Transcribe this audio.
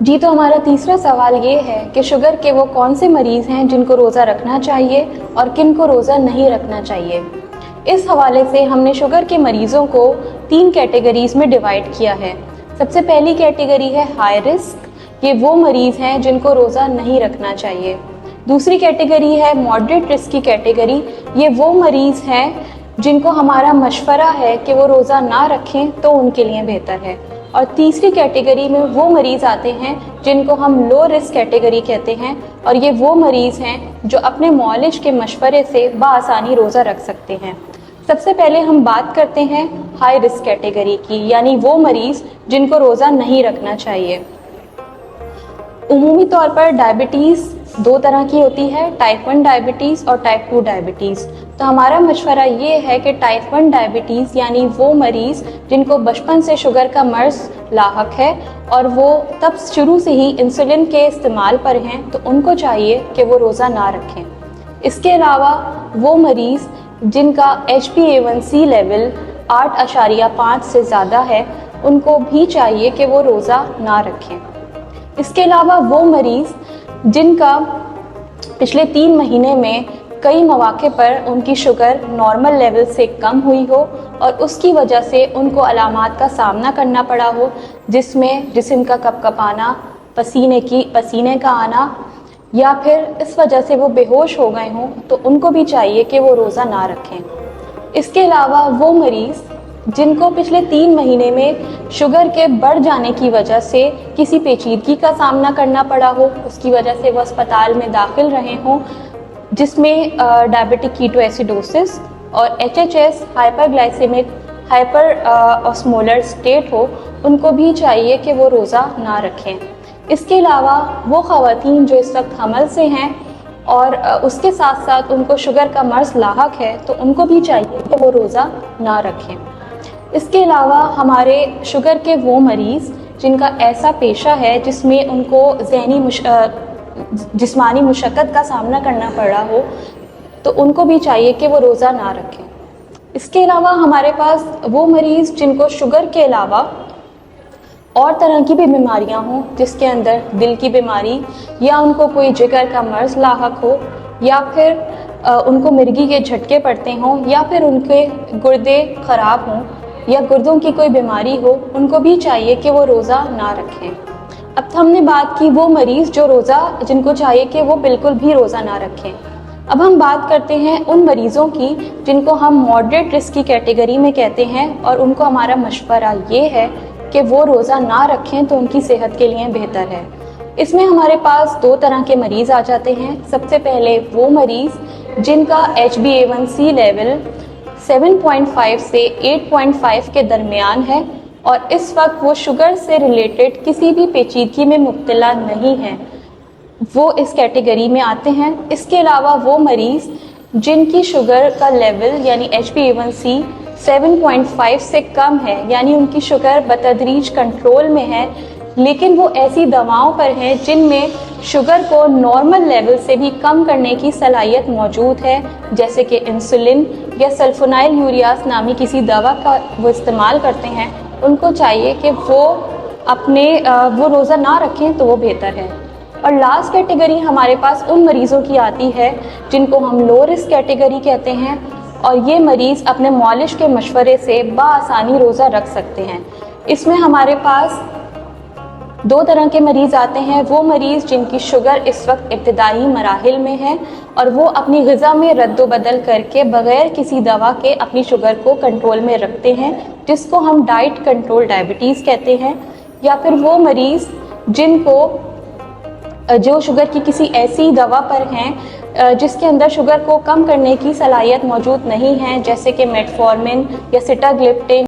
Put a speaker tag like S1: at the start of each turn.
S1: जी, तो हमारा तीसरा सवाल ये है कि शुगर के वो कौन से मरीज़ हैं जिनको रोज़ा रखना चाहिए और किन को रोज़ा नहीं रखना चाहिए। इस हवाले से हमने शुगर के मरीज़ों को 3 कैटेगरीज़ में डिवाइड किया है। सबसे पहली कैटेगरी है हाई रिस्क, ये वो मरीज़ हैं जिनको रोज़ा नहीं रखना चाहिए। दूसरी कैटेगरी है मॉडरेट रिस्क की कैटेगरी, ये वो मरीज़ हैं जिनको हमारा मशवरा है कि वो रोज़ा ना रखें तो उनके लिए बेहतर है। और तीसरी कैटेगरी में वो मरीज़ आते हैं जिनको हम लो रिस्क कैटेगरी कहते हैं, और ये वो मरीज़ हैं जो अपने मौलिज के मशवरे से बाआसानी रोज़ा रख सकते हैं। सबसे पहले हम बात करते हैं हाई रिस्क कैटेगरी की, यानी वो मरीज़ जिनको रोज़ा नहीं रखना चाहिए। उमूमी तौर पर डायबिटीज़ 2 तरह की होती है, टाइप 1 डायबिटीज़ और टाइप 2 डायबिटीज़। तो हमारा मशवरा ये है कि टाइप 1 डायबिटीज़ यानी वो मरीज़ जिनको बचपन से शुगर का मर्ज़ लाहक है और वो तब शुरू से ही इंसुलिन के इस्तेमाल पर हैं, तो उनको चाहिए कि वो रोज़ा ना रखें। इसके अलावा वो मरीज़ जिनका HbA1c लेवल 8.5 से ज़्यादा है, उनको भी चाहिए कि वो रोज़ा ना रखें। इसके अलावा वो मरीज़ जिनका पिछले 3 महीने में कई मौके पर उनकी शुगर नॉर्मल लेवल से कम हुई हो और उसकी वजह से उनको अलामात का सामना करना पड़ा हो, जिसमें जिस्म का कपकपाना, पसीने का आना, या फिर इस वजह से वो बेहोश हो गए हों, तो उनको भी चाहिए कि वो रोज़ा ना रखें। इसके अलावा वो मरीज़ जिनको पिछले 3 महीने में शुगर के बढ़ जाने की वजह से किसी पेचीदगी का सामना करना पड़ा हो, उसकी वजह से वो अस्पताल में दाखिल रहे हों, जिसमें डायबिटिक कीटोएसिडोसिस और HHS hyperglycaemic hyper osmolar state हो, उनको भी चाहिए कि वो रोज़ा ना रखें। इसके अलावा वो ख़वातीन जो इस वक्त हमल से हैं और उसके साथ साथ उनको शुगर का मर्ज़ लाहक है, तो उनको भी चाहिए कि वो रोज़ा ना रखें। इसके अलावा हमारे शुगर के वो मरीज़ जिनका ऐसा पेशा है जिसमें उनको जिस्मानी मुशक्क़त का सामना करना पड़ा हो, तो उनको भी चाहिए कि वो रोज़ा ना रखें। इसके अलावा हमारे पास वो मरीज़ जिनको शुगर के अलावा और तरह की भी बीमारियां हों, जिसके अंदर दिल की बीमारी या उनको कोई जिगर का मर्ज़ लाहक हो, या फिर उनको मिर्गी के झटके पड़ते हों, या फिर उनके गुर्दे ख़राब हों या गुर्दों की कोई बीमारी हो, उनको भी चाहिए कि वो रोज़ा ना रखें। अब हमने बात की वो मरीज़ जिनको चाहिए कि वो बिल्कुल भी रोज़ा ना रखें। अब हम बात करते हैं उन मरीज़ों की जिनको हम मॉडरेट रिस्क की कैटेगरी में कहते हैं, और उनको हमारा मशवरा ये है कि वो रोज़ा ना रखें तो उनकी सेहत के लिए बेहतर है। इसमें हमारे पास 2 तरह के मरीज़ आ जाते हैं। सबसे पहले वो मरीज़ जिनका HbA1c लेवल 7.5 से 8.5 के दरमियान है और इस वक्त वो शुगर से रिलेटेड किसी भी पेचीदगी में मुब्तला नहीं है, वो इस कैटेगरी में आते हैं। इसके अलावा वो मरीज़ जिनकी शुगर का लेवल यानी HbA1c 7.5 से कम है, यानी उनकी शुगर बतदरीज कंट्रोल में है, लेकिन वो ऐसी दवाओं पर हैं जिनमें शुगर को नॉर्मल लेवल से भी कम करने की सलाहियत मौजूद है, जैसे कि इंसुलिन या सल्फोनाइल यूरियास नामी किसी दवा का वो इस्तेमाल करते हैं, उनको चाहिए कि वो रोज़ा ना रखें तो वो बेहतर है। और लास्ट कैटेगरी हमारे पास उन मरीज़ों की आती है जिनको हम लो रिस्क कैटेगरी कहते हैं, और ये मरीज़ अपने मौलिज के मशवरे से बाआसानी रोज़ा रख सकते हैं। इसमें हमारे पास 2 तरह के मरीज़ आते हैं। वो मरीज़ जिनकी शुगर इस वक्त इब्तिदाई मराहिल में है और वो अपनी ग़िज़ा में रद्द-बदल करके बग़ैर किसी दवा के अपनी शुगर को कंट्रोल में रखते हैं, जिसको हम डाइट कंट्रोल डायबिटीज़ कहते हैं। या फिर वो मरीज़ जो शुगर की किसी ऐसी दवा पर हैं जिसके अंदर शुगर को कम करने की सलाहियत मौजूद नहीं है, जैसे कि मेटफॉर्मिन या सिटाग्लिप्टिन